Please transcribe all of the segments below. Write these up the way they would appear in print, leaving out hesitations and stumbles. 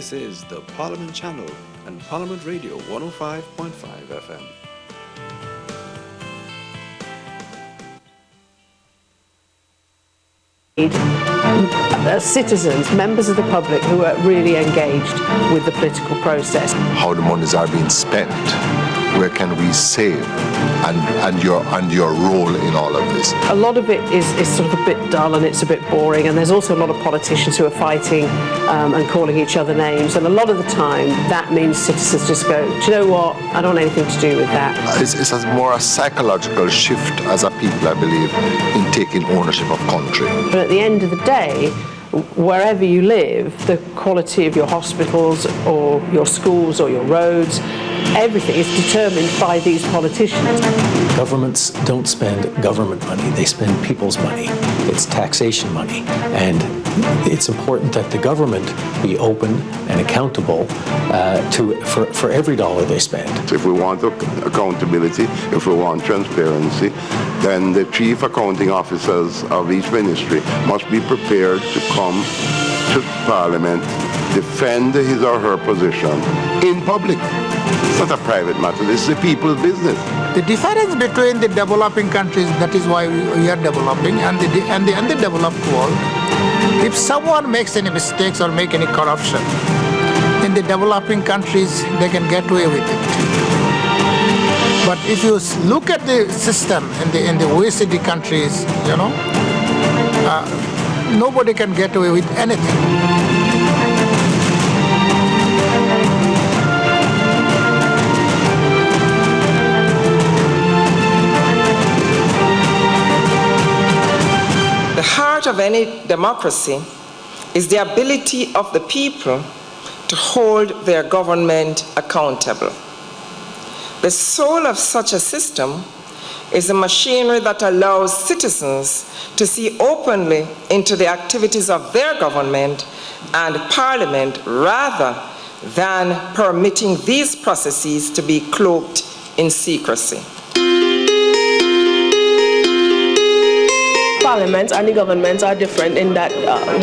This is the Parliament Channel and Parliament Radio 105.5 FM. Citizens, members of the public who are really engaged with the political process. How the monies are being spent, where can we save, and your role in all of this. A lot of it is sort of a bit dull and it's a bit boring, and there's also a lot of politicians who are fighting and calling each other names, and a lot of the time that means citizens just go, do you know what, I don't want anything to do with that. It's more a psychological shift as a people, I believe, in taking ownership of country. But at the end of the day, wherever you live, the quality of your hospitals or your schools or your roads, everything is determined by these politicians. Governments don't spend government money, they spend people's money. It's taxation money. And it's important that the government be open and accountable for every dollar they spend. If we want accountability, if we want transparency, then the chief accounting officers of each ministry must be prepared to come to Parliament, defend his or her position in public. It's not a private matter, this is the people's business. The difference between the developing countries, that is why we are developing, and the developed world, if someone makes any mistakes or make any corruption, in the developing countries, they can get away with it. But if you look at the system in the OECD countries, nobody can get away with anything. The heart of any democracy is the ability of the people to hold their government accountable. The soul of such a system is a machinery that allows citizens to see openly into the activities of their government and Parliament rather than permitting these processes to be cloaked in secrecy. Parliament and the governments are different in that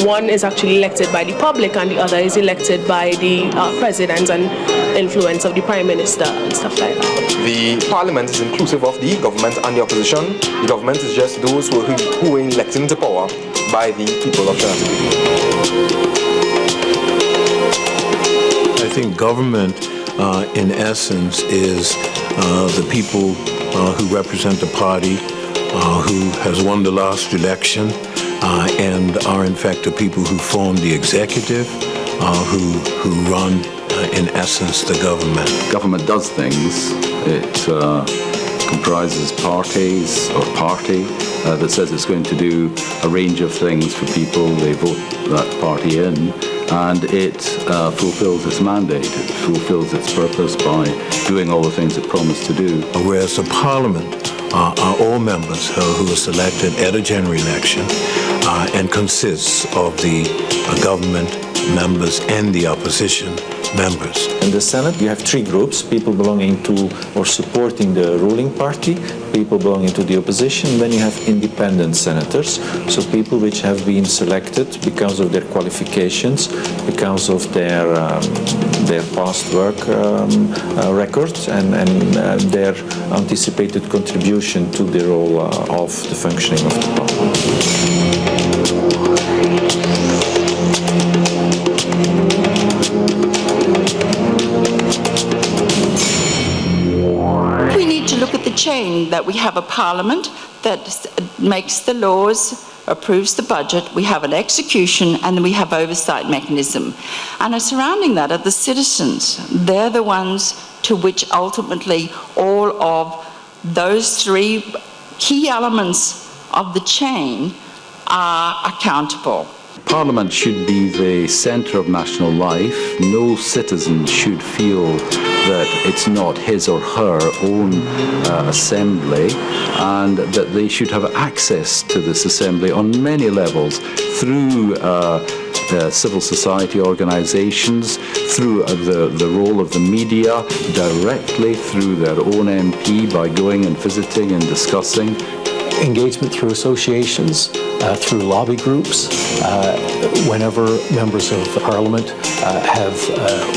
one is actually elected by the public and the other is elected by the president and influence of the prime minister and stuff like that. The Parliament is inclusive of the government and the opposition. The government is just those who are elected into power by the people of Trinidad. I think government, in essence, is the people who represent the party who has won the last election and are in fact the people who form the executive, who run, in essence, the government. Government does things. It comprises parties or party that says it's going to do a range of things for people. They vote that party in, and it fulfills its mandate. It fulfills its purpose by doing all the things it promised to do. Whereas the Parliament are all members who are selected at a general election and consists of the government members and the opposition members. In the Senate, you have three groups: people belonging to or supporting the ruling party, people belonging to the opposition, then you have independent senators, so people which have been selected because of their qualifications, because of their past work records and their anticipated contribution to the role of the functioning of the parliament. Chain that we have a parliament that makes the laws, approves the budget, we have an execution, and then we have oversight mechanism. And surrounding that are the citizens. They're the ones to which ultimately all of those three key elements of the chain are accountable. Parliament should be the centre of national life. No citizen should feel that it's not his or her own assembly, and that they should have access to this assembly on many levels through civil society organisations, through the role of the media, directly through their own MP by going and visiting and discussing. engagement through associations, through lobby groups. Whenever members of Parliament have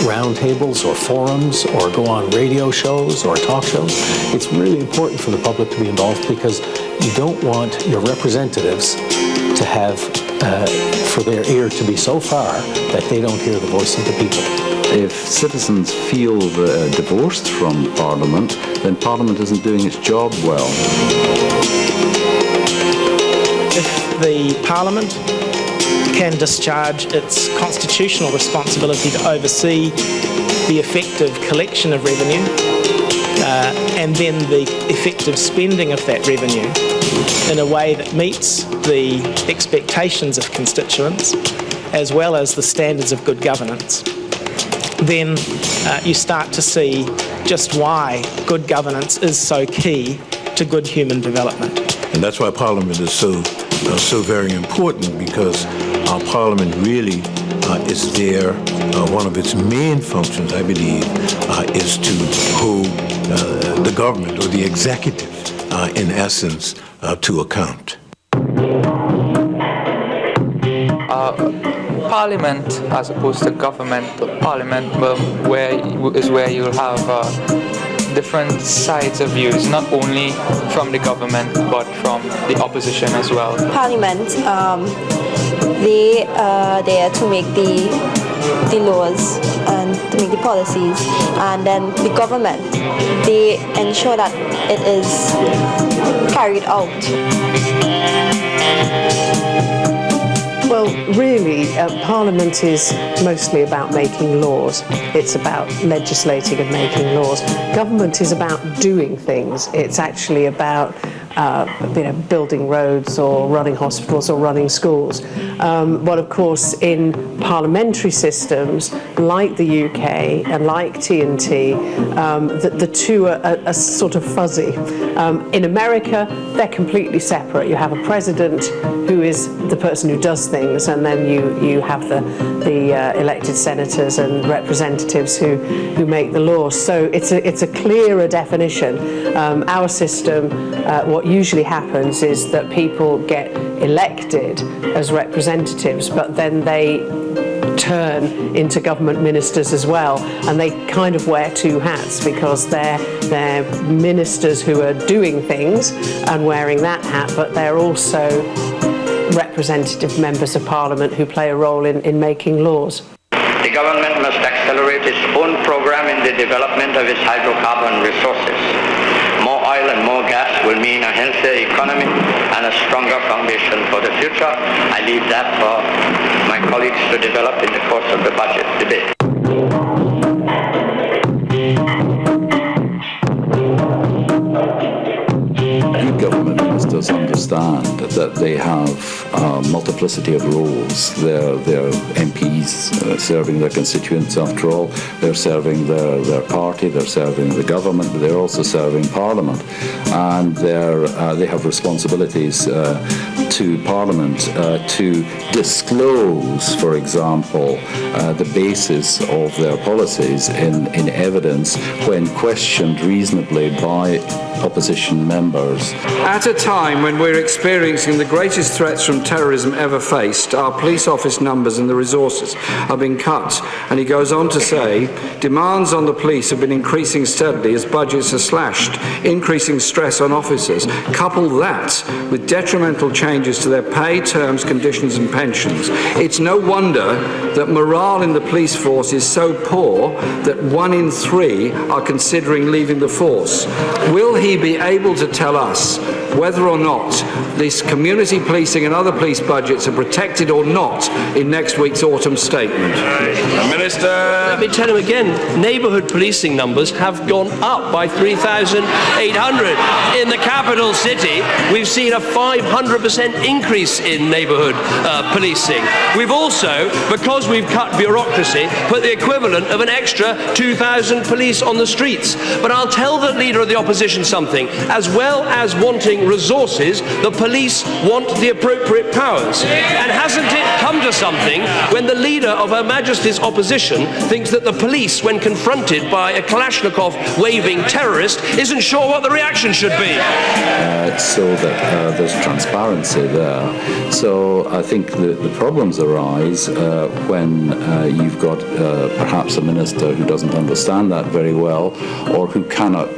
roundtables or forums or go on radio shows or talk shows, it's really important for the public to be involved, because you don't want your representatives to have, for their ear to be so far that they don't hear the voice of the people. If citizens feel divorced from Parliament, then Parliament isn't doing its job well. If the Parliament can discharge its constitutional responsibility to oversee the effective collection of revenue and then the effective spending of that revenue in a way that meets the expectations of constituents as well as the standards of good governance, then you start to see just why good governance is so key to good human development. And that's why Parliament is so very important, because Parliament really is there. One of its main functions, I believe, is to hold the government or the executive, in essence, to account. Parliament, as opposed to government, Parliament is where you'll have different sides of views, not only from the government but from the opposition as well. Parliament, they are there to make the laws and to make the policies, and then the government, they ensure that it is carried out. Well, really, Parliament is mostly about making laws. It's about legislating and making laws. Government is about doing things. It's actually about building roads or running hospitals or running schools. But of course, in parliamentary systems like the UK and like TNT, the two are sort of fuzzy. In America, they're completely separate. You have a president who is the person who does things, and then you have the elected senators and representatives who make the laws. So it's a clearer definition. Our system, what usually happens is that people get elected as representatives, but then they turn into government ministers as well, and they kind of wear two hats, because they're ministers who are doing things and wearing that hat, but they're also representative members of Parliament who play a role in making laws. The government must accelerate its own program in the development of its hydrocarbon resources. More oil and more gas will mean a healthier economy and a stronger foundation for the future. I leave that for my colleagues to develop in the course of the budget debate. Good government ministers understand that they have a multiplicity of roles. They're MPs serving their constituents. After all, they're serving their party, they're serving the government, but they're also serving Parliament. And they have responsibilities to Parliament to disclose, for example, the basis of their policies in evidence when questioned reasonably by opposition members. At a time when we're experiencing the greatest threats from terrorism ever faced, our police office numbers and the resources are being cut. And he goes on to say, demands on the police have been increasing steadily as budgets are slashed, increasing stress on officers. Couple that with detrimental changes to their pay, terms, conditions and pensions. It's no wonder that morale in the police force is so poor that 1 in 3 are considering leaving the force. Will he be able to tell us whether or not this community policing and other police budgets are protected or not in next week's autumn statement? Minister. Let me tell him again, neighbourhood policing numbers have gone up by 3,800. In the capital city, we've seen a 500% increase in neighbourhood policing. We've also, because we've cut bureaucracy, put the equivalent of an extra 2,000 police on the streets. But I'll tell the Leader of the Opposition something. As well as wanting allocating resources, the police want the appropriate powers. And hasn't it come to something when the leader of Her Majesty's opposition thinks that the police, when confronted by a Kalashnikov-waving terrorist, isn't sure what the reaction should be? So that there's transparency there. So I think the problems arise when you've got perhaps a minister who doesn't understand that very well, or who cannot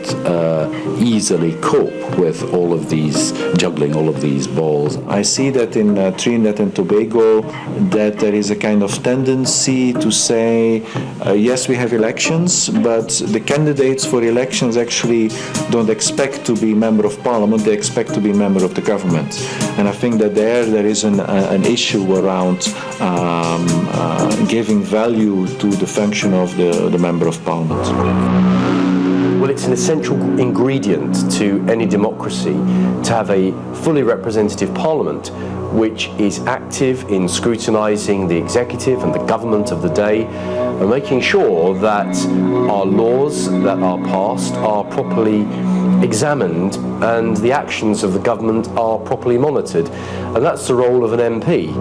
easily cope with all of these, juggling all of these balls. I see that in Trinidad and Tobago that there is a kind of tendency to say, yes, we have elections, but the candidates for elections actually don't expect to be member of parliament, they expect to be member of the government. And I think that there is an issue around giving value to the function of the member of parliament. Well, it's an essential ingredient to any democracy to have a fully representative parliament which is active in scrutinising the executive and the government of the day and making sure that our laws that are passed are properly examined and the actions of the government are properly monitored. And that's the role of an MP.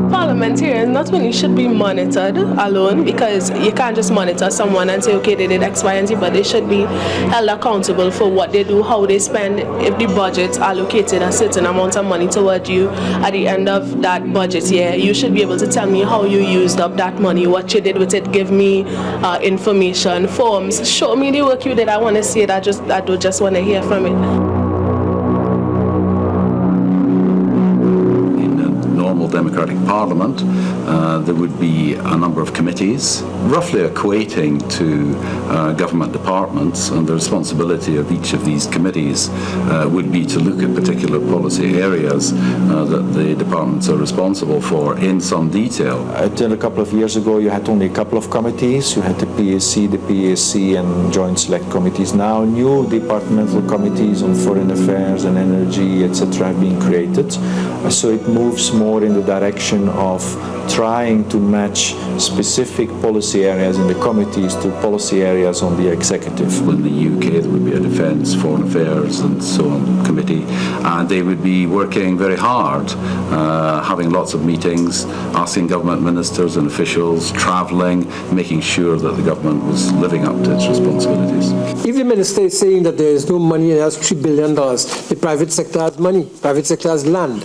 Parliamentarians not only should be monitored alone, because you can't just monitor someone and say, okay, they did X, Y, and Z, but they should be held accountable for what they do, how they spend. If the budget allocated a certain amount of money toward you at the end of that budget year, you should be able to tell me how you used up that money, what you did with it, give me information, forms, show me the work you did. I want to see it, I don't just want to hear from it. Democratic Parliament, there would be a number of committees, roughly equating to government departments, and the responsibility of each of these committees would be to look at particular policy areas that the departments are responsible for in some detail. Until a couple of years ago, you had only a couple of committees. You had the PAC, and Joint Select Committees. Now, new departmental committees on foreign affairs and energy, etc., have been created. So it moves more in the direction of trying to match specific policy areas in the committees to policy areas on the executive. In the UK, there would be a defence, foreign affairs, and so on committee, and they would be working very hard, having lots of meetings, asking government ministers and officials, travelling, making sure that the government was living up to its responsibilities. If the minister is saying that there is no money and has $3 billion, the private sector has money, private sector has land.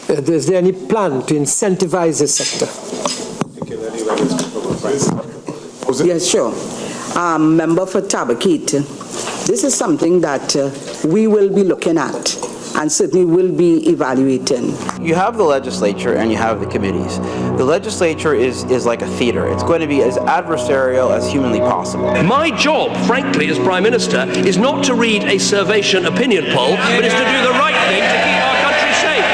Is there any plan to incentivize this sector? Yes, sure. Member for Tabakit, this is something that we will be looking at and certainly will be evaluating. You have the legislature and you have the committees. The legislature is like a theater. It's going to be as adversarial as humanly possible. My job, frankly, as Prime Minister, is not to read a Survation opinion poll, but is to do the right thing to keep our country safe.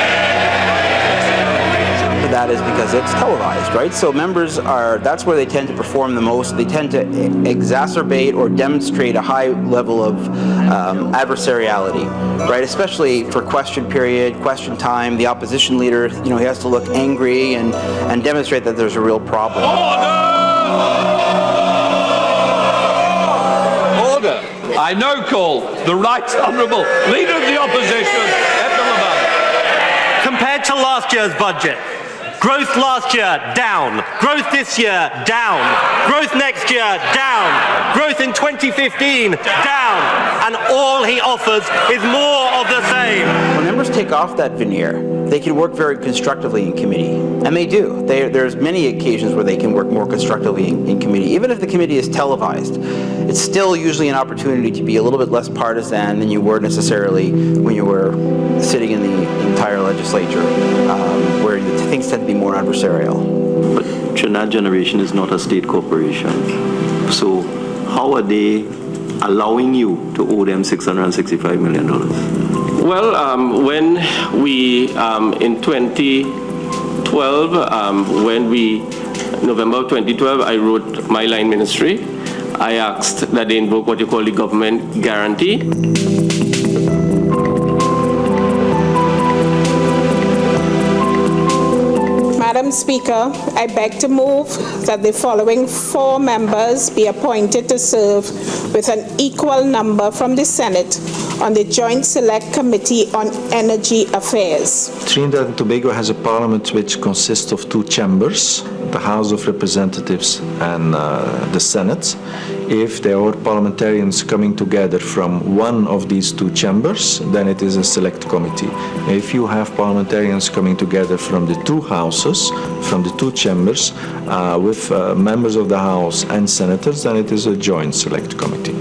That is because it's televised, right? So members that's where they tend to perform the most. They tend to exacerbate or demonstrate a high level of adversariality, right? Especially for question period, question time. The opposition leader, he has to look angry and demonstrate that there's a real problem. Order! I now call the Right Honourable Leader of the Opposition, Compared to last year's budget, growth last year, down. Growth this year, down. Growth next year, down. Growth in 2015, down. And all he offers is more of the same. When members take off that veneer, they can work very constructively in committee. And they do. There's many occasions where they can work more constructively in committee. Even if the committee is televised, it's still usually an opportunity to be a little bit less partisan than you were necessarily when you were sitting in the entire legislature, where things tend to be more adversarial. But Trinidad Generation is not a state corporation. So how are they allowing you to owe them $665 million? Well, when we, in 2012, November 2012, I wrote my line ministry. I asked that they invoke what you call the government guarantee. Madam Madam Speaker, I beg to move that the following 4 members be appointed to serve with an equal number from the Senate on the Joint Select Committee on Energy Affairs. Trinidad and Tobago has a parliament which consists of 2 chambers, the House of Representatives and the Senate. If there are parliamentarians coming together from one of these 2 chambers, then it is a select committee. If you have parliamentarians coming together from the 2 houses, from the 2 chambers, with members of the House and senators, then it is a joint select committee.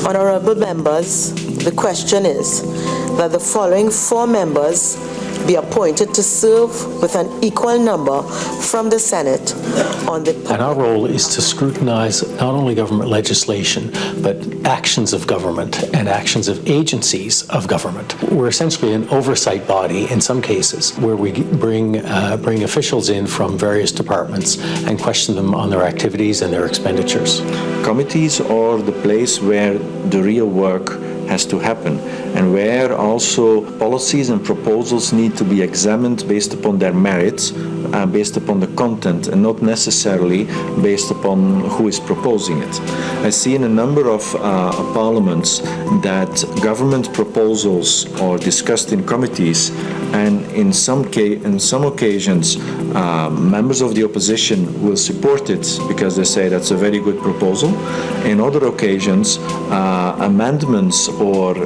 Honorable members, the question is that the following 4 members be appointed to serve with an equal number from the Senate on the... And our role is to scrutinize not only government legislation, but actions of government and actions of agencies of government. We're essentially an oversight body in some cases where we bring officials in from various departments and question them on their activities and their expenditures. Committees are the place where the real work has to happen, and where also policies and proposals need to be examined based upon their merits, based upon the content, and not necessarily based upon who is proposing it. I see in a number of parliaments that government proposals are discussed in committees, and in some occasions members of the opposition will support it because they say that's a very good proposal. In other occasions, amendments or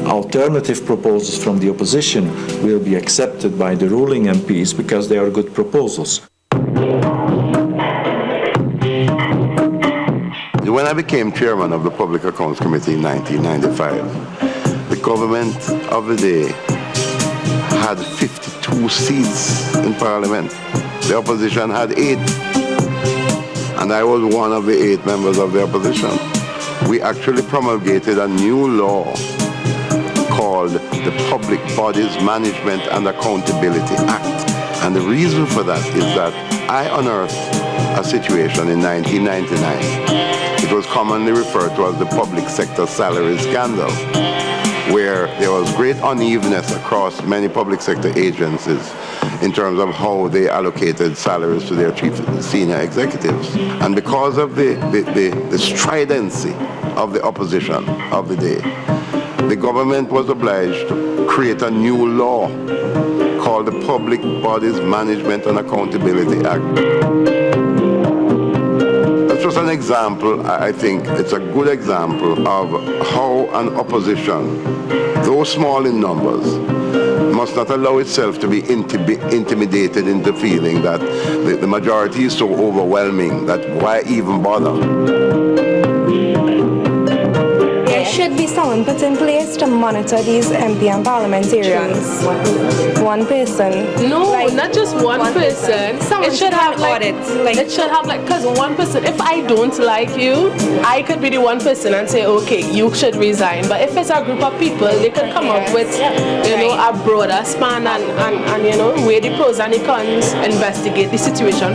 alternative proposals from the opposition will be accepted by the ruling MPs because they are good proposals. When I became chairman of the Public Accounts Committee in 1995, the government of the day had 52 seats in Parliament. The opposition had 8. And I was one of the 8 members of the opposition. We actually promulgated a new law called the Public Bodies Management and Accountability Act. And the reason for that is that I unearthed a situation in 1999. It was commonly referred to as the public sector salary scandal, where there was great unevenness across many public sector agencies in terms of how they allocated salaries to their chief senior executives. And because of the stridency of the opposition of the day, the government was obliged to create a new law called the Public Bodies Management and Accountability Act. That's just an example. I think it's a good example of how an opposition, though small in numbers, must not allow itself to be intimidated into feeling that the majority is so overwhelming that why even bother? There should be someone put in place to monitor these MP and parliamentarians. One person. No, not just one person. It should have audit. It should have because one person. If I don't like you, I could be the one person and say, okay, you should resign. But if it's a group of people, they could come up with, a broader span and weigh the pros and the cons, investigate the situation.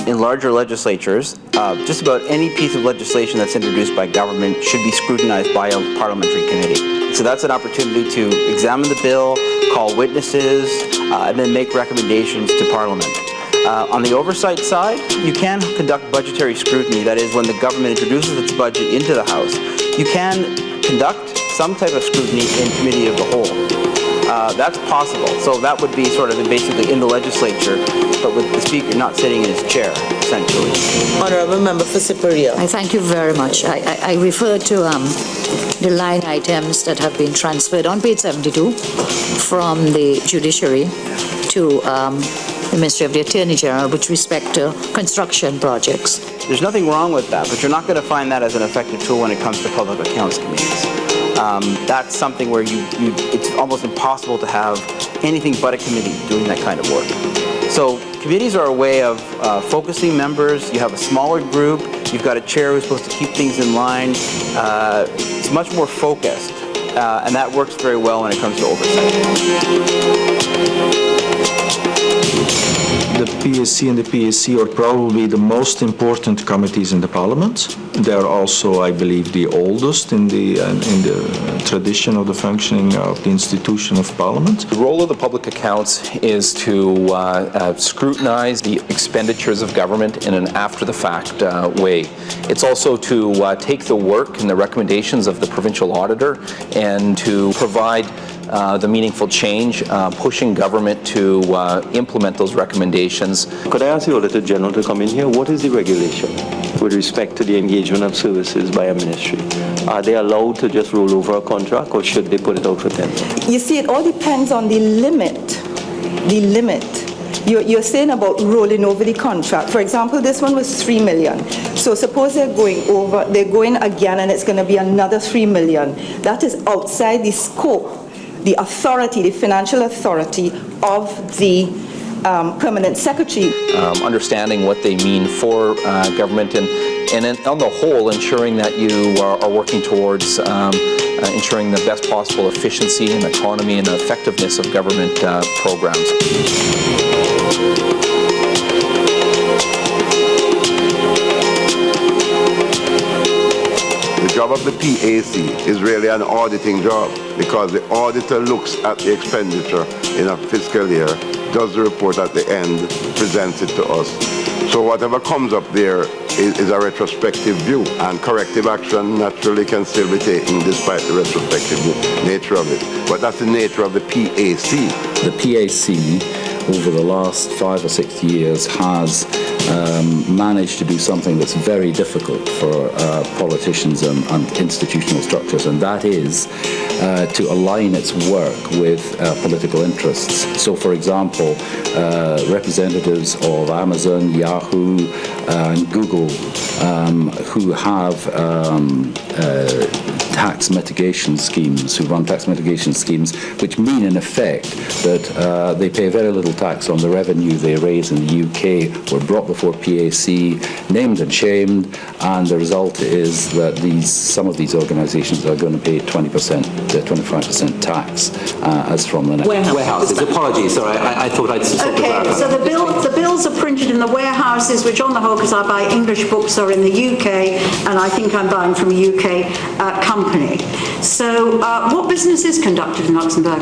In larger legislatures, just about any piece of legislation that's introduced by government should be scrutinized by a parliamentary committee. So that's an opportunity to examine the bill, call witnesses, and then make recommendations to Parliament. On the oversight side, you can conduct budgetary scrutiny. That is, when the government introduces its budget into the House, you can conduct some type of scrutiny in committee of the whole. That's possible. So that would be sort of basically in the legislature, but with the Speaker not sitting in his chair, essentially. Honorable Member for Superior. I thank you very much. I refer to the line items that have been transferred on page 72 from the judiciary to the Ministry of the Attorney General with respect to construction projects. There's nothing wrong with that, but you're not going to find that as an effective tool when it comes to public accounts committees. That's something where it's almost impossible to have anything but a committee doing that kind of work. So committees are a way of focusing members. You have a smaller group. You've got a chair who's supposed to keep things in line. It's much more focused, and that works very well when it comes to oversight. The The PAC and the PAC are probably the most important committees in the Parliament. They are also, I believe, the oldest in the tradition of the functioning of the institution of Parliament. The role of the public accounts is to scrutinize the expenditures of government in an after-the-fact way. It's also to take the work and the recommendations of the provincial auditor and to provide the meaningful change, pushing government to implement those recommendations. Could I ask the Auditor General to come in here? What is the regulation with respect to the engagement of services by a ministry? Are they allowed to just roll over a contract, or should they put it out for tender? You see, it all depends on the limit. The limit. You're saying about rolling over the contract. For example, this one was 3 million. So suppose they're going again, and it's going to be another 3 million. That is outside the scope, the authority, the financial authority of the permanent secretary. Understanding what they mean for government and on the whole ensuring that you are working towards ensuring the best possible efficiency and economy and effectiveness of government programs. The job of the PAC is really an auditing job, because the auditor looks at the expenditure in a fiscal year, does the report at the end, presents it to us. So whatever comes up there is a retrospective view, and corrective action naturally can still be taken despite the retrospective nature of it. But that's the nature of the PAC. The PAC, over the last 5 or 6 years, has managed to do something that's very difficult for politicians and institutional structures, and that is to align its work with political interests. So, for example, representatives of Amazon, Yahoo, and Google who have tax mitigation schemes, who run tax mitigation schemes, which mean in effect that they pay very little tax on the revenue they raise in the UK, were brought before PAC, named and shamed, and the result is that some of these organisations are going to pay 20% to 25% tax as from the next warehouses. Apologies, sorry, I thought I'd sort of Okay, so the bills are printed in the warehouses, which on the whole, because I buy English books, are in the UK, and I think I'm buying from a UK company. So what business is conducted in Luxembourg?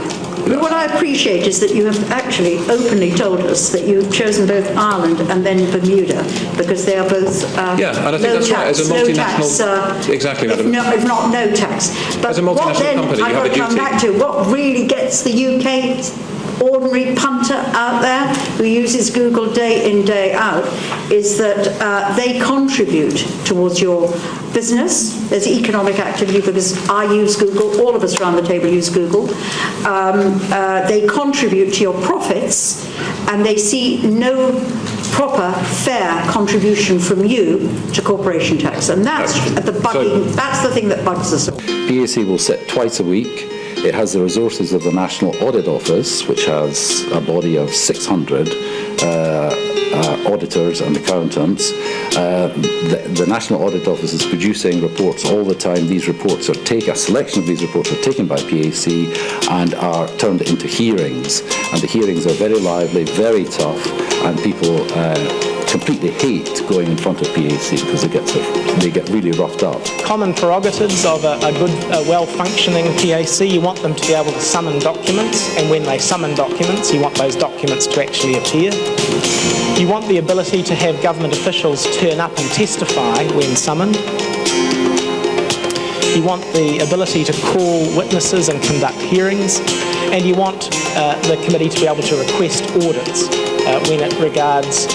What I appreciate is that you have actually openly told us that you've chosen both Ireland and then Bermuda, because they are both yeah, and I think that's right. As a multinational, exactly, madam. If not no tax. But as a multinational company, you have a duty. Come back to what really gets the UK ordinary punter out there who uses Google day in, day out, is that they contribute towards your business. There's economic activity because I use Google, all of us around the table use Google. They contribute to your profits, and they see no proper, fair contribution from you to corporation tax. And that's that's the thing that bugs us all. PAC will sit twice a week. It has the resources of the National Audit Office, which has a body of 600 auditors and accountants. The National Audit Office is producing reports all the time. These reports are a selection of these reports are taken by PAC and are turned into hearings. And the hearings are very lively, very tough, and people completely hate going in front of PAC because they get really roughed up. Common prerogatives of a good, well-functioning PAC, you want them to be able to summon documents, and when they summon documents, you want those documents to actually appear. You want the ability to have government officials turn up and testify when summoned. You want the ability to call witnesses and conduct hearings, and you want the committee to be able to request audits when it regards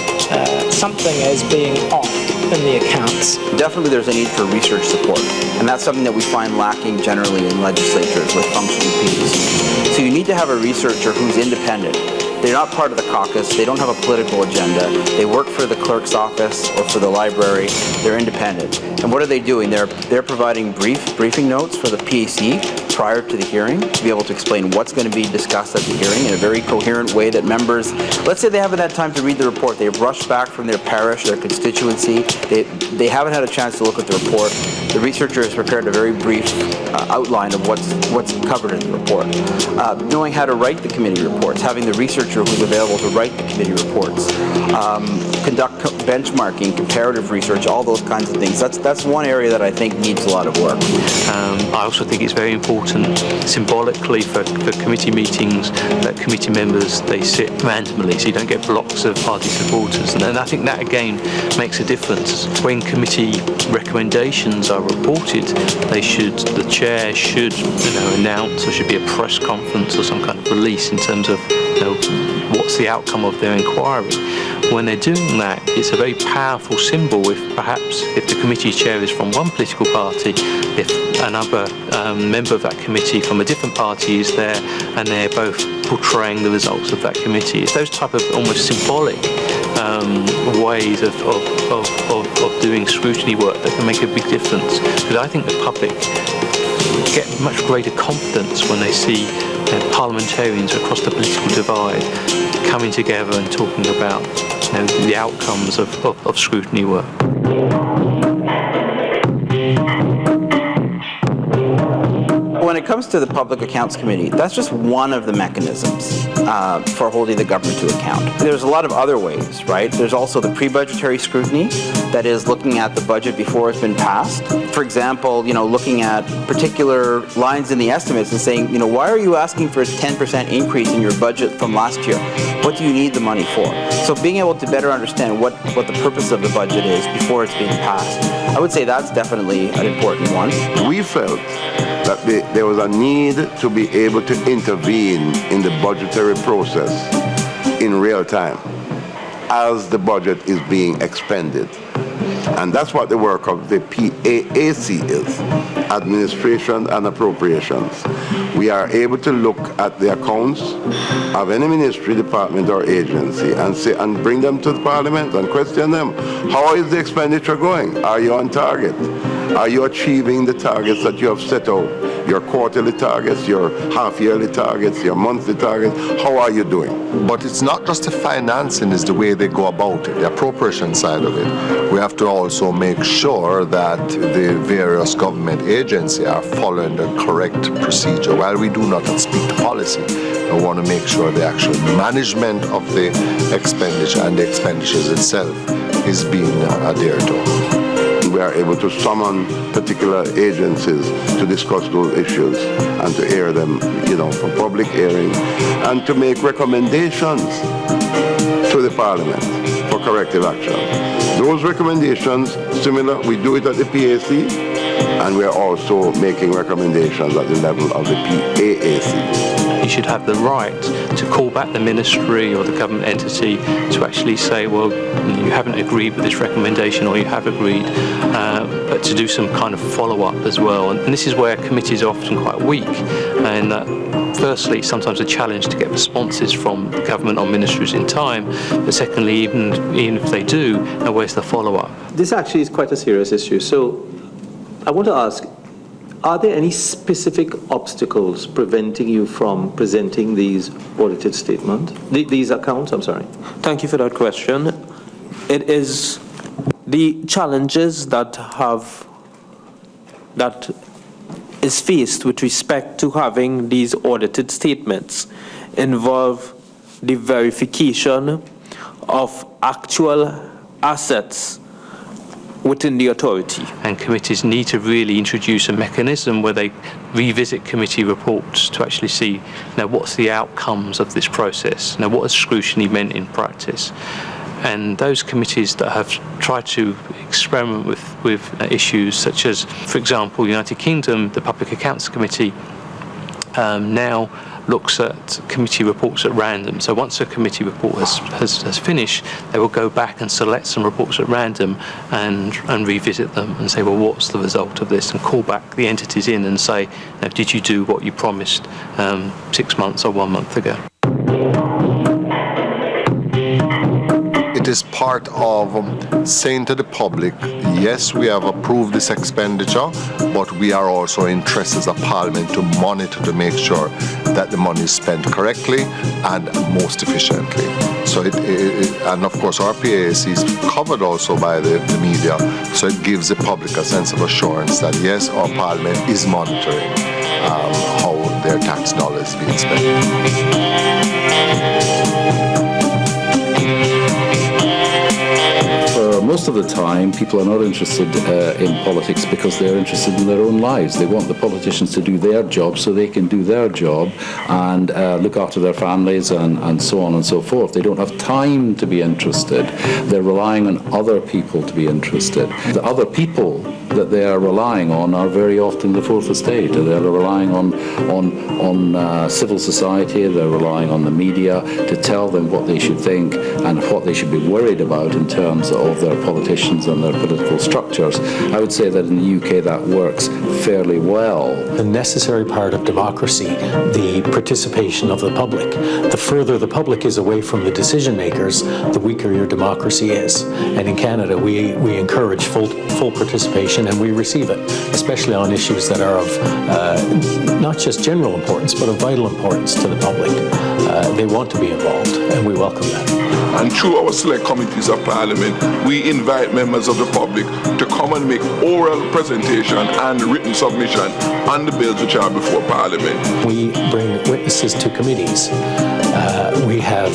something as being off in the accounts. Definitely there's a need for research support, and that's something that we find lacking generally in legislatures with functioning PACs. So you need to have a researcher who's independent. They're not part of the caucus, they don't have a political agenda, they work for the clerk's office or for the library, they're independent. And what are they doing? They're providing briefing notes for the PAC prior to the hearing to be able to explain what's going to be discussed at the hearing in a very coherent way that members, let's say they haven't had time to read the report, they've rushed back from their parish, their constituency, they haven't had a chance to look at the report. The researcher has prepared a very brief outline of what's covered in the report. Knowing how to write the committee reports, having the research researcher who's available to write the committee reports, conduct benchmarking, comparative research, all those kinds of things. That's one area that I think needs a lot of work. I also think it's very important symbolically for committee meetings that committee members, they sit randomly, so you don't get blocks of party supporters. And I think that again makes a difference. When committee recommendations are reported, the chair should announce, there should be a press conference or some kind of release in terms of what's the outcome of their inquiry. When they're doing that, it's a very powerful symbol if the committee chair is from one political party, if another member of that committee from a different party is there and they're both portraying the results of that committee. It's those type of almost symbolic ways of doing scrutiny work that can make a big difference. Because I think the public get much greater confidence when they see parliamentarians across the political divide coming together and talking about the outcomes of scrutiny work. When it comes to the Public Accounts Committee, that's just one of the mechanisms for holding the government to account. There's a lot of other ways, right? There's also the pre-budgetary scrutiny, that is looking at the budget before it's been passed. For example, looking at particular lines in the estimates and saying, why are you asking for a 10% increase in your budget from last year? What do you need the money for? So being able to better understand what the purpose of the budget is before it's being passed, I would say that's definitely an important one. We felt that there was a need to be able to intervene in the budgetary process in real time as the budget is being expended. And that's what the work of the PAAC is, Administration and Appropriations. We are able to look at the accounts of any ministry, department or agency and bring them to the Parliament and question them. How is the expenditure going? Are you on target? Are you achieving the targets that you have set out? Your quarterly targets, your half-yearly targets, your monthly targets, how are you doing? But it's not just the financing, it's the way they go about it, the appropriation side of it. We have to also make sure that the various government agencies are following the correct procedure. While we do not speak to policy, we want to make sure the actual management of the expenditure and the expenditures itself is being adhered to. We are able to summon particular agencies to discuss those issues and to air them, for public hearing, and to make recommendations to the Parliament for corrective action. Those recommendations, similar, we do it at the PAC, and we are also making recommendations at the level of the PAAC. You should have the right to call back the ministry or the government entity to actually say, well, you haven't agreed with this recommendation or you have agreed, but to do some kind of follow-up as well. And this is where committees are often quite weak. And firstly, sometimes a challenge to get responses from the government or ministries in time. But secondly, even if they do, where's the follow-up? This actually is quite a serious issue. So I want to ask, are there any specific obstacles preventing you from presenting these audited statements, these accounts? I'm sorry. Thank you for that question. It is the challenges that is faced with respect to having these audited statements involve the verification of actual assets within the authority. And committees need to really introduce a mechanism where they revisit committee reports to actually see what's the outcomes of this process, what has scrutiny meant in practice. And those committees that have tried to experiment with issues such as, for example, United Kingdom, the Public Accounts Committee now looks at committee reports at random. So once a committee report has finished, they will go back and select some reports at random and revisit them and say, well, what's the result of this? And call back the entities in and say, did you do what you promised 6 months or 1 month ago? It is part of saying to the public, yes, we have approved this expenditure, but we are also interested as a parliament to monitor to make sure that the money is spent correctly and most efficiently. So and of course our PAAC is covered also by the media, so it gives the public a sense of assurance that yes, our parliament is monitoring how their tax dollars being spent. For most of the time, people are not interested in politics because they're interested in their own lives. They want the politicians to do their job so they can do their job and look after their families and so on and so forth. They don't have time to be interested. They're relying on other people to be interested. The other people that they are relying on are very often the fourth estate. They're relying on civil society, they're relying on the media to tell them what they should think and what they should be worried about in terms of their politicians and their political structures. I would say that in the UK that works fairly well. The necessary part of democracy, the participation of the public. The further the public is away from the decision makers, the weaker your democracy is. And in Canada, we encourage full participation, and we receive it, especially on issues that are of not just general importance, but of vital importance to the public. They want to be involved, and we welcome that. And through our select committees of Parliament, we invite members of the public to come and make oral presentation and written submission on the bills which are before Parliament. We bring witnesses to committees. We have,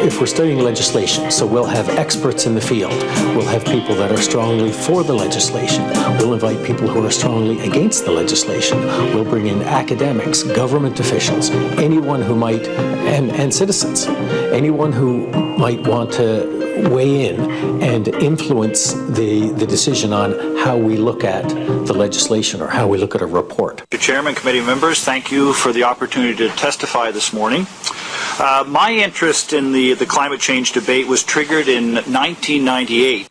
if we're studying legislation, so we'll have experts in the field. We'll have people that are strongly for the legislation. We'll invite people who are strongly against the legislation. We'll bring in academics, government officials, anyone who might, and citizens, anyone who might want to weigh in and influence the decision on how we look at the legislation or how we look at a report. Mr. Chairman, committee members, thank you for the opportunity to testify this morning. My interest in the climate change debate was triggered in 1998.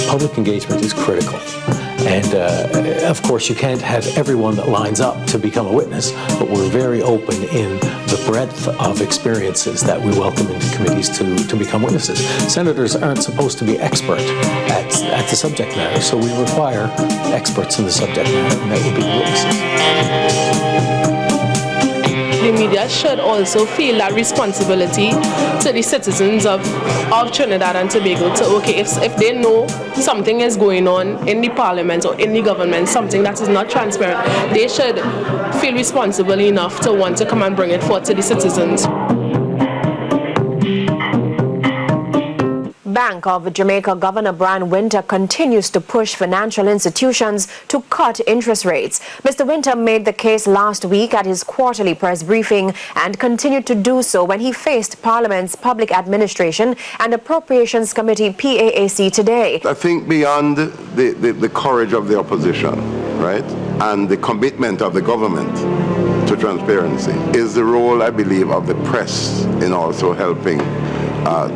Public engagement is critical. And of course, you can't have everyone that lines up to become a witness, but we're very open in the breadth of experiences that we welcome into committees to become witnesses. Senators aren't supposed to be expert at the subject matter, so we require experts in the subject matter, and that would be the witnesses. The media should also feel that responsibility to the citizens of Trinidad and Tobago to, okay, if they know something is going on in the parliament or in the government, something that is not transparent, they should feel responsible enough to want to come and bring it forth to the citizens. Bank of Jamaica Governor Brian Winter continues to push financial institutions to cut interest rates. Mr. Winter made the case last week at his quarterly press briefing and continued to do so when he faced Parliament's Public Administration and Appropriations Committee PAAC today. I think beyond the courage of the opposition, right, and the commitment of the government to transparency is the role, I believe, of the press in also helping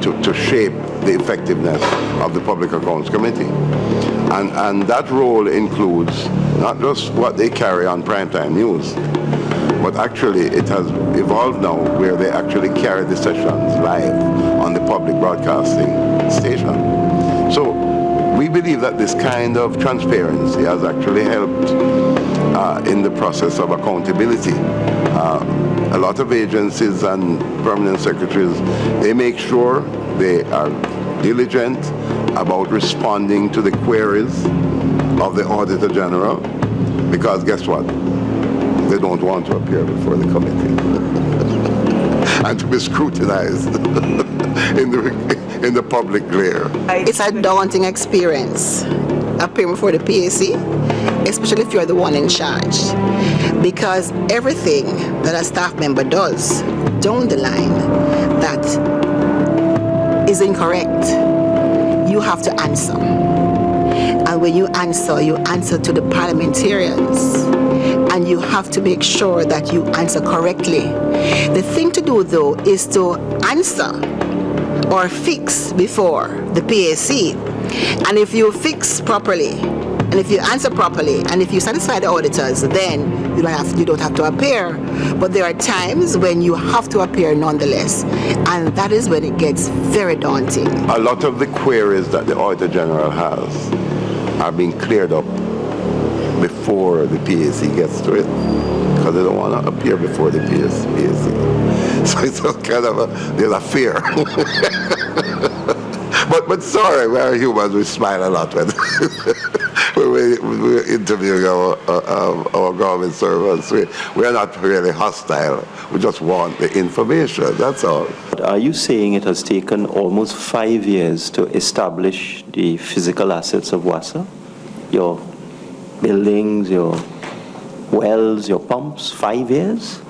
to shape the effectiveness of the Public Accounts Committee. And that role includes not just what they carry on primetime news, but actually it has evolved now where they actually carry the sessions live on the public broadcasting station. So we believe that this kind of transparency has actually helped in the process of accountability. A lot of agencies and permanent secretaries, they make sure they are diligent about responding to the queries of the Auditor General, because guess what? They don't want to appear before the committee and to be scrutinized in the public glare. It's a daunting experience appearing before the PAC, especially if you're the one in charge, because everything that a staff member does down the line that is incorrect, you have to answer. And when you answer to the parliamentarians, and you have to make sure that you answer correctly. The thing to do, though, is to answer or fix before the PAC. And if you fix properly, and if you answer properly, and if you satisfy the auditors, then you don't have to appear. But there are times when you have to appear nonetheless, and that is when it gets very daunting. A lot of the queries that the Auditor General has are being cleared up before before the PAC gets to it, because they don't want to appear before the PAC. So it's a kind of there's a fear. But sorry, we are humans, we smile a lot when we're interviewing our government servants. We are not really hostile. We just want the information, that's all. Are you saying it has taken almost 5 years to establish the physical assets of WASA? Your buildings, your wells, your pumps, 5 years?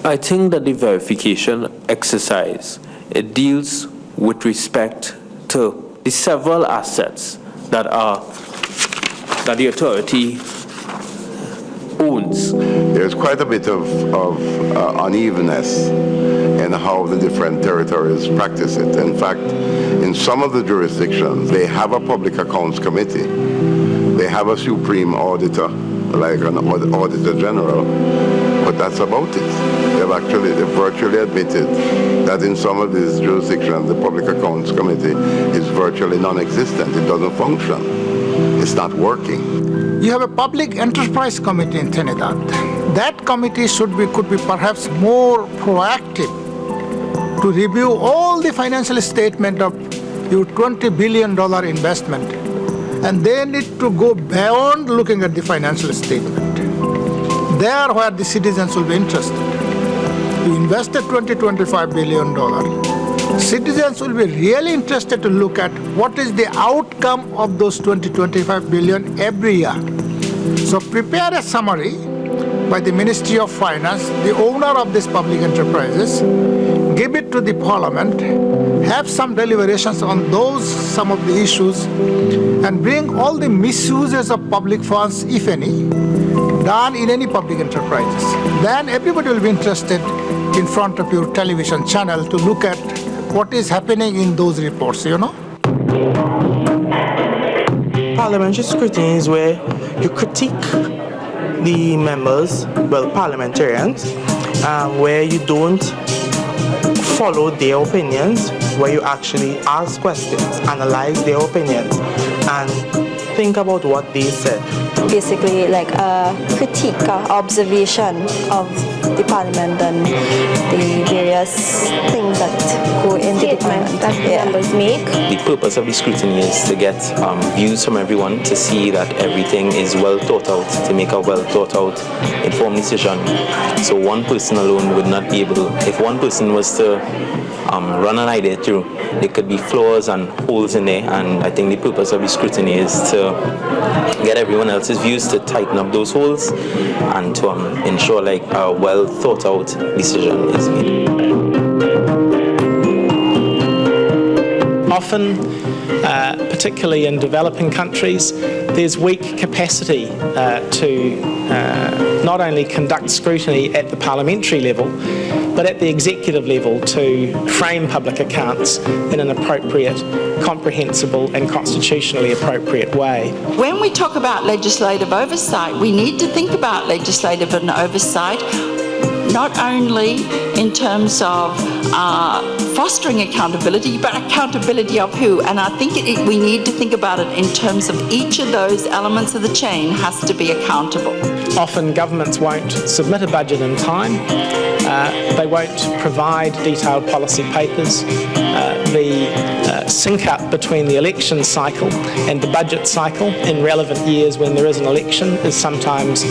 I think that the verification exercise, it deals with respect to the several assets that the authority owns. There's quite a bit of unevenness in how the different territories practice it. In fact, in some of the jurisdictions, they have a public accounts committee. They have a supreme auditor, like an auditor general, but that's about it. They've virtually admitted that in some of these jurisdictions, the public accounts committee is virtually non-existent. It doesn't function. It's not working. You have a public enterprise committee in Trinidad. That committee could be perhaps more proactive to review all the financial statement of your $20 billion investment. And they need to go beyond looking at the financial statement. There where the citizens will be interested. You invested $25 billion. Citizens will be really interested to look at what is the outcome of those $25 billion every year. So prepare a summary by the Ministry of Finance, the owner of these public enterprises, give it to the Parliament, have some deliberations on some of the issues, and bring all the misuses of public funds, if any, done in any public enterprises. Then everybody will be interested in front of your television channel to look at what is happening in those reports, you know? Parliamentary scrutiny is where you critique the members, well, parliamentarians, where you don't follow their opinions, where you actually ask questions, analyze their opinions, and think about what they said. Basically, like a critique, observation of the Parliament and the various things that go into the Parliament that the members make. The purpose of the scrutiny is to get views from everyone, to see that everything is well thought out, to make a well thought out, informed decision. So one person alone would not be able, if one person was to run an idea through, there could be flaws and holes in there, and I think the purpose of the scrutiny is to get everyone else's views, to tighten up those holes, and to ensure like a well thought out decision is made. Often, particularly in developing countries, there's weak capacity to not only conduct scrutiny at the parliamentary level, but at the executive level to frame public accounts in an appropriate, comprehensible and constitutionally appropriate way. When we talk about legislative oversight, we need to think about legislative oversight not only in terms of fostering accountability, but accountability of who? And I think we need to think about it in terms of each of those elements of the chain has to be accountable. Often governments won't submit a budget in time. They won't provide detailed policy papers. The sync-up between the election cycle and the budget cycle in relevant years when there is an election is sometimes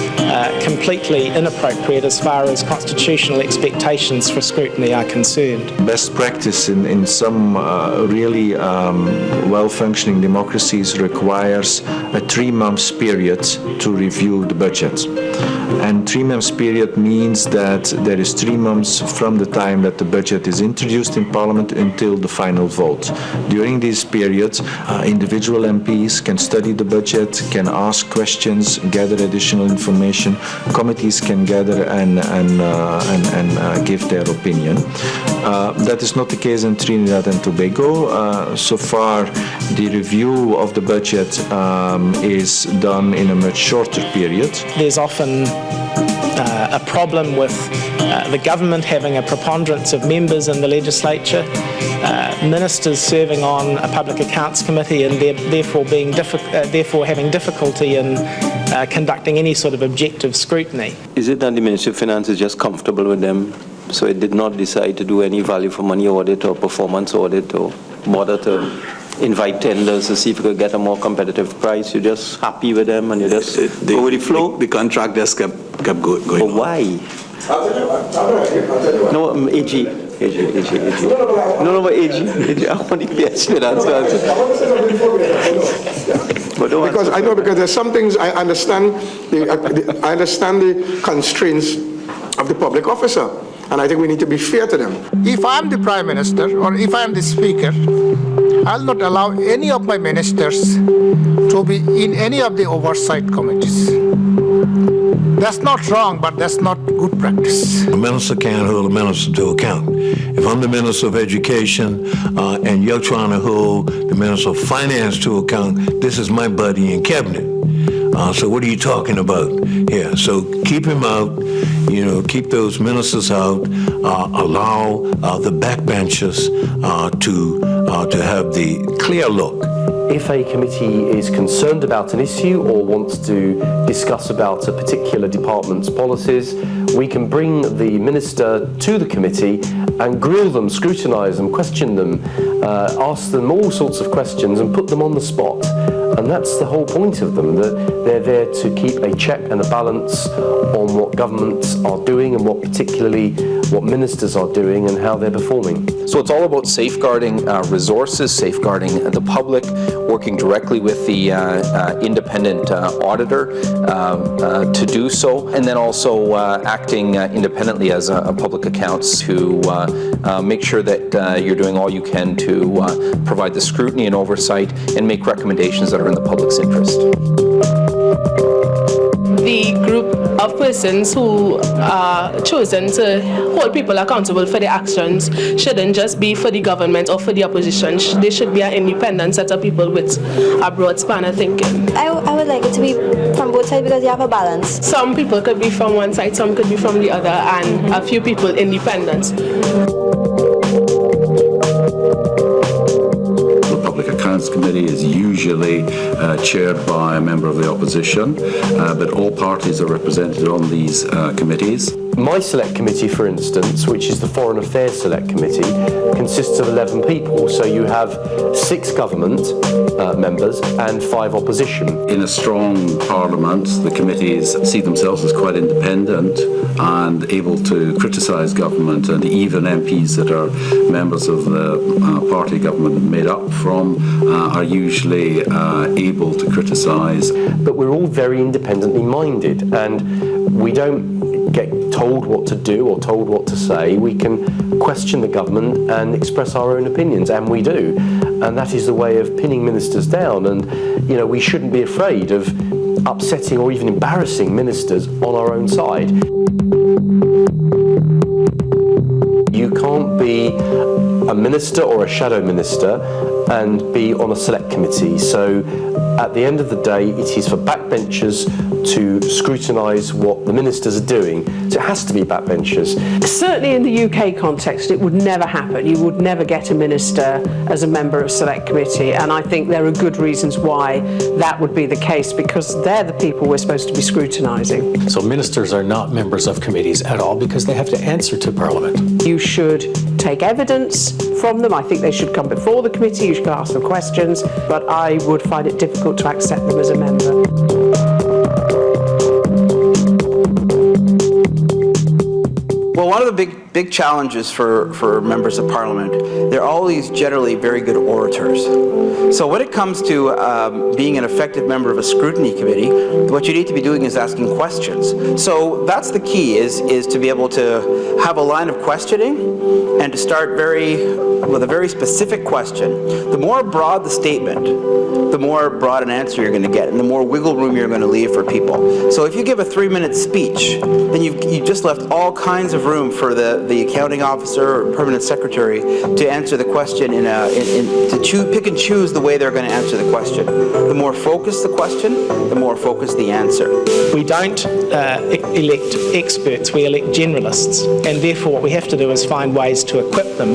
completely inappropriate as far as constitutional expectations for scrutiny are concerned. Best practice in some really well-functioning democracies requires a 3-month period to review the budget. And 3 months period means that there is 3 months from the time that the budget is introduced in Parliament until the final vote. During this period, individual MPs can study the budget, can ask questions, gather additional information. Committees can gather and give their opinion. That is not the case in Trinidad and Tobago. So far, the review of the budget is done in a much shorter period. There's often a problem with the government having a preponderance of members in the legislature, ministers serving on a Public Accounts Committee and therefore having difficulty in conducting any sort of objective scrutiny. Is it that the Ministry of Finance is just comfortable with them, so it did not decide to do any value for money audit or performance audit or bother to invite tenders to see if you could get a more competitive price? You're just happy with them and you just go with the flow? The contract just kept going but why? No, AG. No, but AG. I want the best with answer. Because I know, because there's some things I understand. I understand the constraints of the public officer, and I think we need to be fair to them. If I'm the Prime Minister or if I'm the Speaker, I'll not allow any of my ministers to be in any of the oversight committees. That's not wrong, but that's not good practice. A minister can't hold a minister to account. If I'm the Minister of Education and you're trying to hold the Minister of Finance to account, this is my buddy in cabinet. So what are you talking about here? So keep him out, keep those ministers out, allow the backbenchers to have the clear look. If a committee is concerned about an issue or wants to discuss about a particular department's policies, we can bring the minister to the committee and grill them, scrutinise them, question them, ask them all sorts of questions and put them on the spot. And that's the whole point of them, that they're there to keep a check and a balance on what governments are doing and what ministers are doing and how they're performing. So it's all about safeguarding resources, safeguarding the public, working directly with the independent auditor to do so, and then also acting independently as a public accounts to make sure that you're doing all you can to provide the scrutiny and oversight and make recommendations that are in the public's interest. The group of persons who are chosen to hold people accountable for their actions shouldn't just be for the government or for the opposition. They should be an independent set of people with a broad span of thinking. I would like it to be from both sides because you have a balance. Some people could be from one side, some could be from the other, and a few people independent. Public Accounts Committee is usually chaired by a member of the opposition, but all parties are represented on these committees. My select committee, for instance, which is the Foreign Affairs Select Committee, consists of 11 people. So you have 6 government members and 5 opposition. In a strong parliament, the committees see themselves as quite independent and able to criticise government, and even MPs that are members of the party government made up from are usually able to criticise. But we're all very independently minded, and we don't get told what to do or told what to say. We can question the government and express our own opinions, and we do. And that is the way of pinning ministers down. And, we shouldn't be afraid of upsetting or even embarrassing ministers on our own side. You can't be a minister or a shadow minister and be on a select committee. So at the end of the day, it is for backbenchers to scrutinise what the ministers are doing. So it has to be backbenchers. Certainly in the UK context, it would never happen. You would never get a minister as a member of select committee, and I think there are good reasons why that would be the case, because they're the people we're supposed to be scrutinising. So ministers are not members of committees at all because they have to answer to Parliament. You should take evidence from them. I think they should come before the committee. You should ask them questions, but I would find it difficult to accept them as a member. Well, one of the big challenges for members of Parliament, they're always generally very good orators. So when it comes to being an effective member of a scrutiny committee, what you need to be doing is asking questions. So that's the key, is to be able to have a line of questioning and to start with a very specific question. The more broad the statement, the more broad an answer you're going to get, and the more wiggle room you're going to leave for people. So if you give a 3-minute speech, then you just left all kinds of room for the the accounting officer or permanent secretary to answer the question to pick and choose the way they're going to answer the question. The more focused the question, the more focused the answer. We don't elect experts, we elect generalists, and therefore what we have to do is find ways to equip them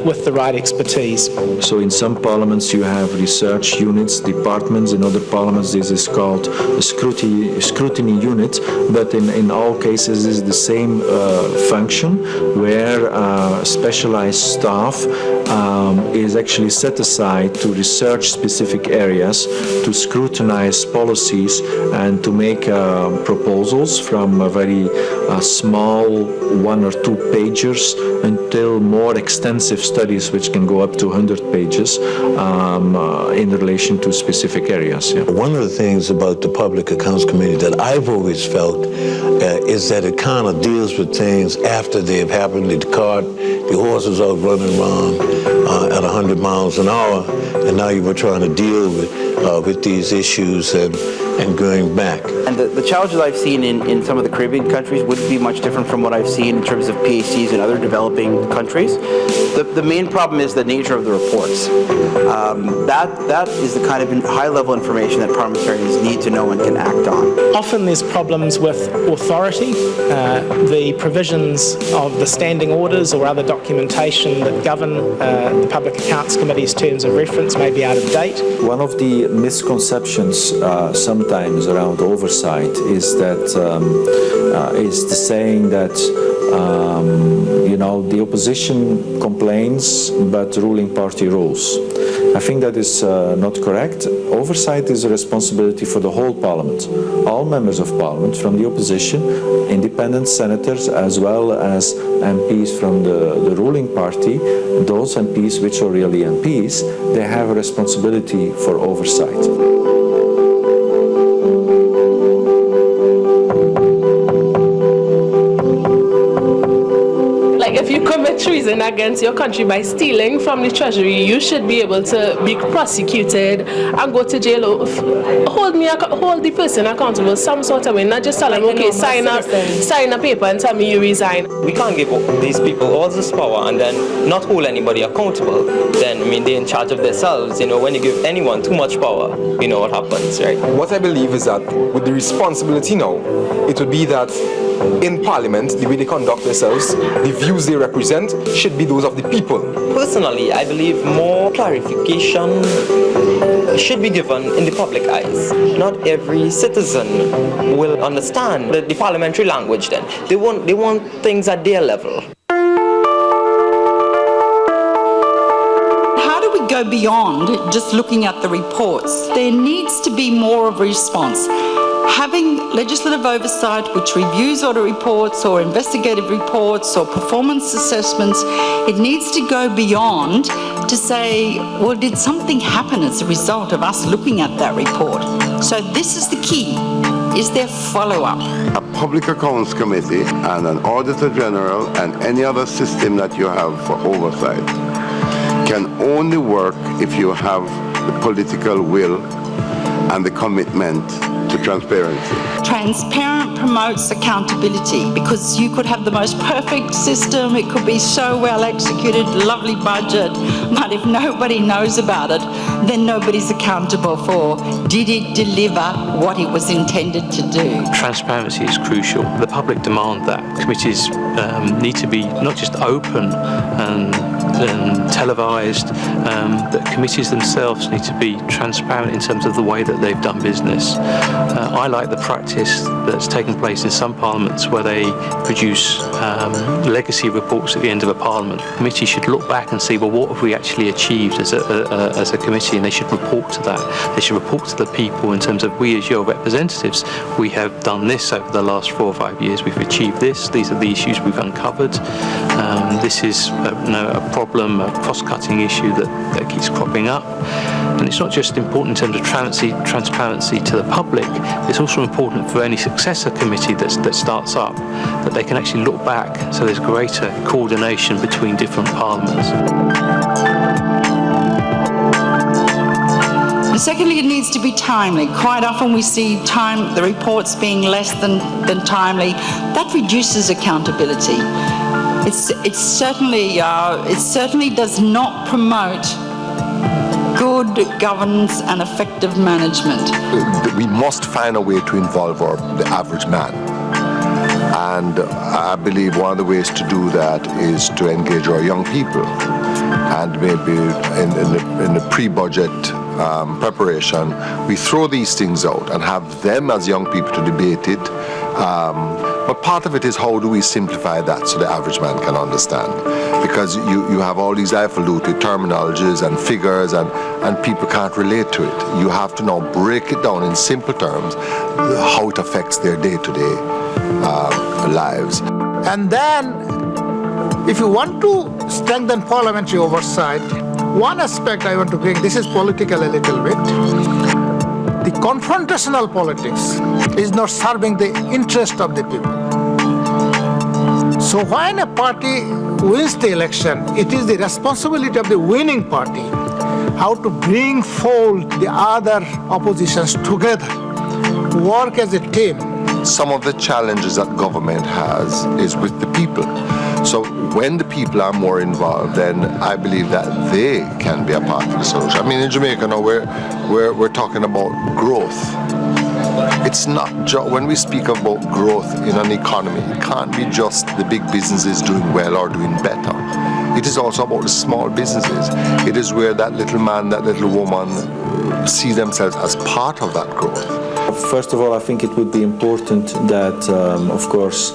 with the right expertise. So in some parliaments you have research units, departments. In other parliaments this is called a scrutiny unit, but in all cases it's the same function where specialized staff is actually set aside to research specific areas, to scrutinize policies and to make proposals from a very small 1 or 2 pages until more extensive studies which can go up to 100 pages in relation to specific areas. Yeah. One of the things about the Public Accounts Committee that I've always felt is that it kind of deals with things after they've happened. The horses are running around at 100 miles an hour, and now you were trying to deal with these issues and going back. And the challenges I've seen in some of the Caribbean countries wouldn't be much different from what I've seen in terms of PACs in other developing countries. The main problem is the nature of the reports. That is the kind of high-level information that parliamentarians need to know and can act on. Often there's problems with authority. The provisions of the standing orders or other documentation that govern the Public Accounts Committee's terms of reference may be out of date. One of the misconceptions sometimes around oversight is that is the saying that the opposition complains but the ruling party rules. I think that is not correct. Oversight is a responsibility for the whole Parliament, all members of Parliament, from the opposition, independent senators, as well as MPs from the ruling party. Those MPs which are really MPs, they have a responsibility for oversight. If you commit treason against your country by stealing from the treasury, you should be able to be prosecuted and go to jail. Hold the person accountable some sort of way, not just tell them, okay, sign a paper and tell me you resign. We can't give these people all this power and then not hold anybody accountable. Then, they're in charge of themselves. When you give anyone too much power, what happens, right? What I believe is that with the responsibility now, it would be that in Parliament, the way they conduct themselves, the views they represent should be those of the people. Personally, I believe more clarification should be given in the public eyes. Not every citizen will understand the parliamentary language then. They want things at their level. How do we go beyond just looking at the reports? There needs to be more of a response. Having legislative oversight which reviews audit reports or investigative reports or performance assessments, it needs to go beyond to say, well, did something happen as a result of us looking at that report? So this is the key. Is there follow-up? A Public Accounts Committee and an Auditor General and any other system that you have for oversight can only work if you have the political will and the commitment to transparency. Transparent promotes accountability because you could have the most perfect system, it could be so well executed, lovely budget, but if nobody knows about it, then nobody's accountable for did it deliver what it was intended to do. Transparency is crucial. The public demand that committees need to be not just open and televised, that committees themselves need to be transparent in terms of the way that they've done business. I like the practice that's taken place in some parliaments where they produce legacy reports at the end of a parliament. Committees should look back and see, well, what have we actually achieved as a committee, and they should report to that. They should report to the people in terms of, we as your representatives, we have done this over the last 4 or 5 years, we've achieved this, these are the issues we've uncovered. This is a problem, a cross-cutting issue that keeps cropping up. And it's not just important in terms of transparency to the public, it's also important for any successor committee that starts up, that they can actually look back so there's greater coordination between different parliaments. And secondly, it needs to be timely. Quite often we see the reports being less than timely. That reduces accountability. it certainly does not promote good governance and effective management. We must find a way to involve the average man. And I believe one of the ways to do that is to engage our young people. And maybe in the pre-budget preparation, we throw these things out and have them as young people to debate it. But part of it is how do we simplify that so the average man can understand? Because you have all these highfalutin terminologies and figures and people can't relate to it. You have to now break it down in simple terms, how it affects their day-to-day lives. And then, if you want to strengthen parliamentary oversight, one aspect I want to bring, this is political a little bit, the confrontational politics is not serving the interest of the people. So when a party wins the election, it is the responsibility of the winning party how to bring forward the other oppositions together, work as a team. Some of the challenges that government has is with the people. So when the people are more involved, then I believe that they can be a part of the solution. I mean, in Jamaica now, we're talking about growth. It's not when we speak about growth in an economy, it can't be just the big businesses doing well or doing better. It is also about the small businesses. It is where that little man, that little woman see themselves as part of that growth. First of all, I think it would be important that, of course,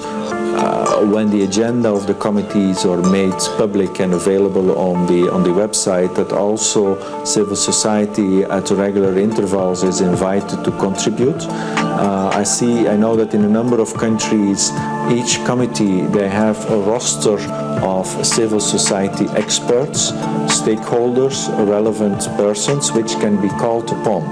when the agenda of the committees are made public and available on the website, that also civil society at regular intervals is invited to contribute. I know that in a number of countries, each committee, they have a roster of civil society experts, stakeholders, relevant persons, which can be called upon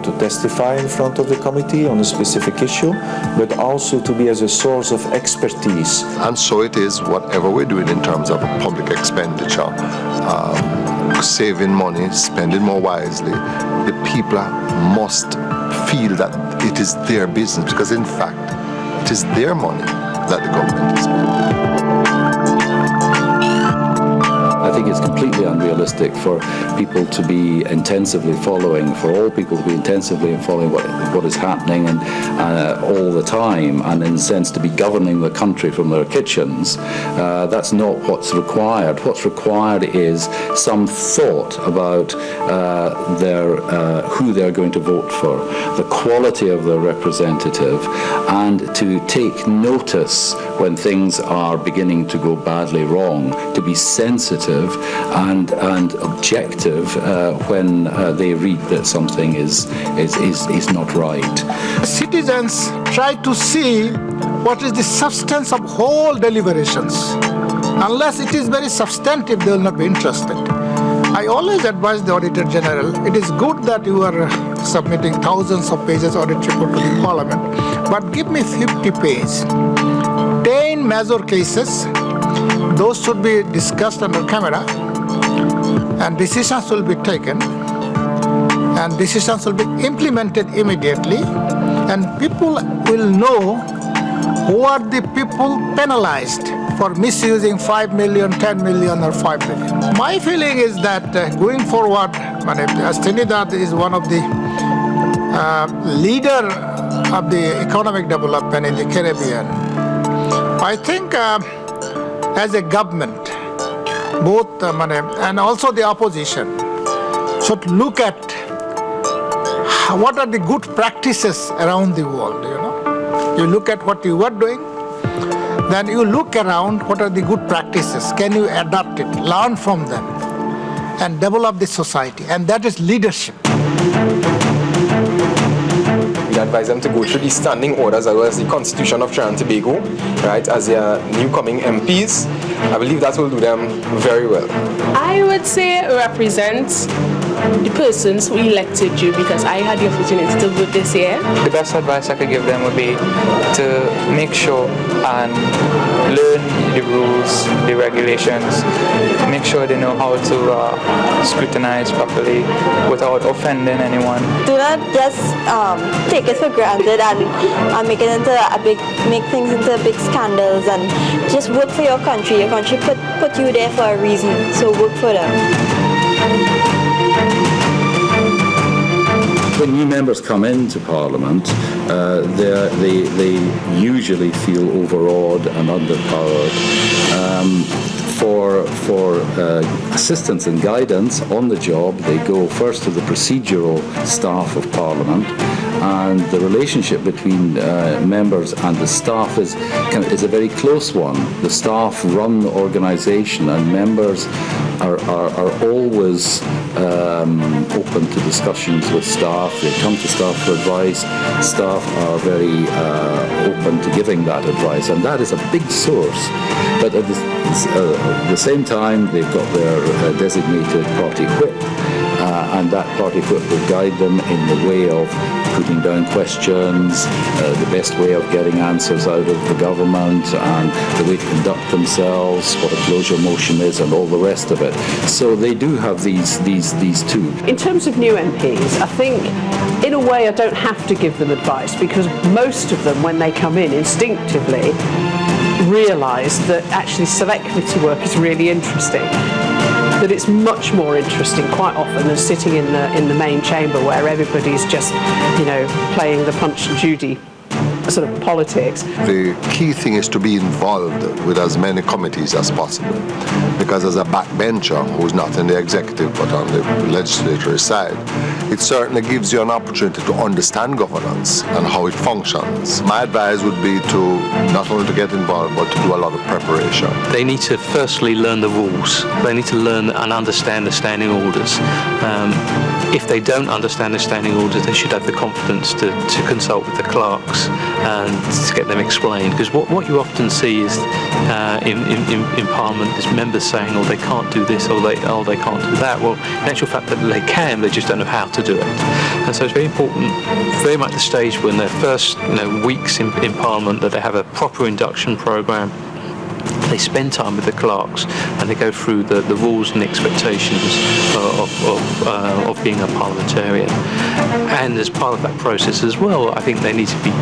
to testify in front of the committee on a specific issue, but also to be as a source of expertise. And so it is, whatever we're doing in terms of public expenditure, saving money, spending more wisely, the people must feel that it is their business, because in fact, it is their money that the government is spending. I think it's completely unrealistic for people to be intensively following, for all people to be intensively following what is happening and all the time, and in a sense to be governing the country from their kitchens. That's not what's required. What's required is some thought about who they're going to vote for, the quality of their representative, and to take notice when things are beginning to go badly wrong, to be sensitive and objective when they read that something is not right. Citizens try to see what is the substance of whole deliberations. Unless it is very substantive, they will not be interested. I always advise the Auditor General, it is good that you are submitting thousands of pages audit report to the Parliament, but give me 50 pages. 10 major cases, those should be discussed under camera, and decisions will be taken, and decisions will be implemented immediately, and people will know who are the people penalized for misusing 5 million, 10 million, or 5 million. My feeling is that going forward, as Trinidad is one of the leader of the economic development in the Caribbean, I think as a government, both and also the opposition should look at what are the good practices around the world. You look at what you are doing, then you look around what are the good practices. Can you adapt it, learn from them, and develop the society? And that is leadership. We advise them to go through the standing orders as well as the Constitution of Trinidad and Tobago, right, as their new coming MPs. I believe that will do them very well. I would say it represents the persons who elected you, because I had the opportunity to vote this year. The best advice I could give them would be to make sure and learn the rules, the regulations, make sure they know how to scrutinize properly without offending anyone. Do not just take it for granted and make things into big scandals, and just work for your country. Your country put you there for a reason, so work for them. When new members come into Parliament, they usually feel overawed and underpowered. For assistance and guidance on the job, they go first to the procedural staff of Parliament, and the relationship between members and the staff is a very close one. The staff run the organisation, and members are always open to discussions with staff. They come to staff for advice. Staff are very open to giving that advice, and that is a big source. But at the same time, they've got their designated party whip, and that party whip will guide them in the way of putting down questions, the best way of getting answers out of the government, and the way to conduct themselves, what a closure motion is, and all the rest of it. So they do have these two. In terms of new MPs, I think in a way I don't have to give them advice, because most of them, when they come in, instinctively realise that actually select committee work is really interesting. That it's much more interesting quite often than sitting in the main chamber where everybody's just, playing the Punch and Judy sort of politics. The key thing is to be involved with as many committees as possible, because as a backbencher who's not in the executive but on the legislative side, it certainly gives you an opportunity to understand governance and how it functions. My advice would be to not only to get involved but to do a lot of preparation. They need to firstly learn the rules. They need to learn and understand the standing orders. If they don't understand the standing orders, they should have the confidence to consult with the clerks and to get them explained. Because what you often see is in Parliament is members saying, "Oh, they can't do this," or they can't do that. Well, in actual fact, that they can. They just don't know how to do it. And so it's very important, very much at the stage when they're first weeks in Parliament, that they have a proper induction programme. They spend time with the clerks and they go through the rules and expectations of being a parliamentarian. And as part of that process as well, I think they need to be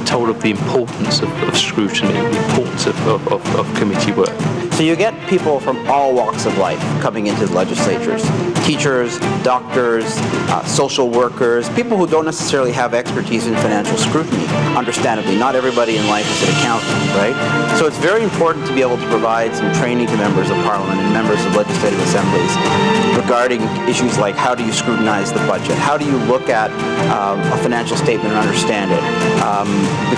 told of the importance of scrutiny, the importance of committee work. So you get people from all walks of life coming into the legislatures. Teachers, doctors, social workers, people who don't necessarily have expertise in financial scrutiny. Understandably, not everybody in life is an accountant, right? So it's very important to be able to provide some training to members of Parliament and members of legislative assemblies regarding issues like how do you scrutinize the budget? How do you look at a financial statement and understand it?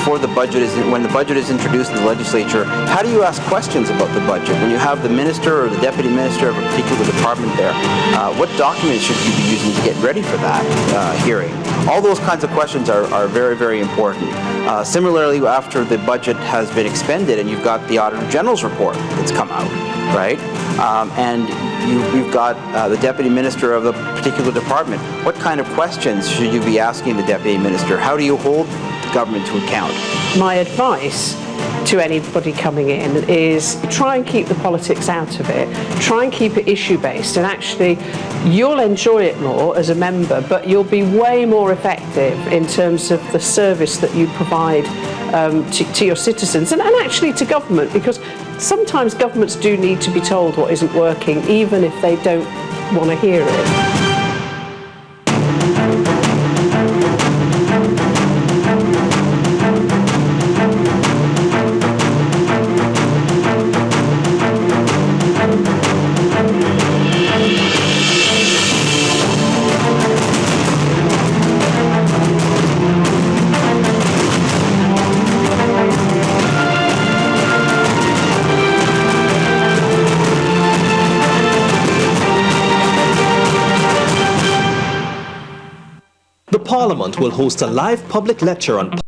When the budget is introduced in the legislature, how do you ask questions about the budget? When you have the minister or the deputy minister of a particular department there, what documents should you be using to get ready for that hearing? All those kinds of questions are very, very important. Similarly, after the budget has been expended and you've got the Auditor General's report that's come out, right? And you've got the deputy minister of the particular department. What kind of questions should you be asking the deputy minister? How do you hold the government to account? My advice to anybody coming in is try and keep the politics out of it, try and keep it issue-based, and actually you'll enjoy it more as a member, but you'll be way more effective in terms of the service that you provide to your citizens and actually to government, because sometimes governments do need to be told what isn't working, even if they don't want to hear it. Parliament will host a live public lecture on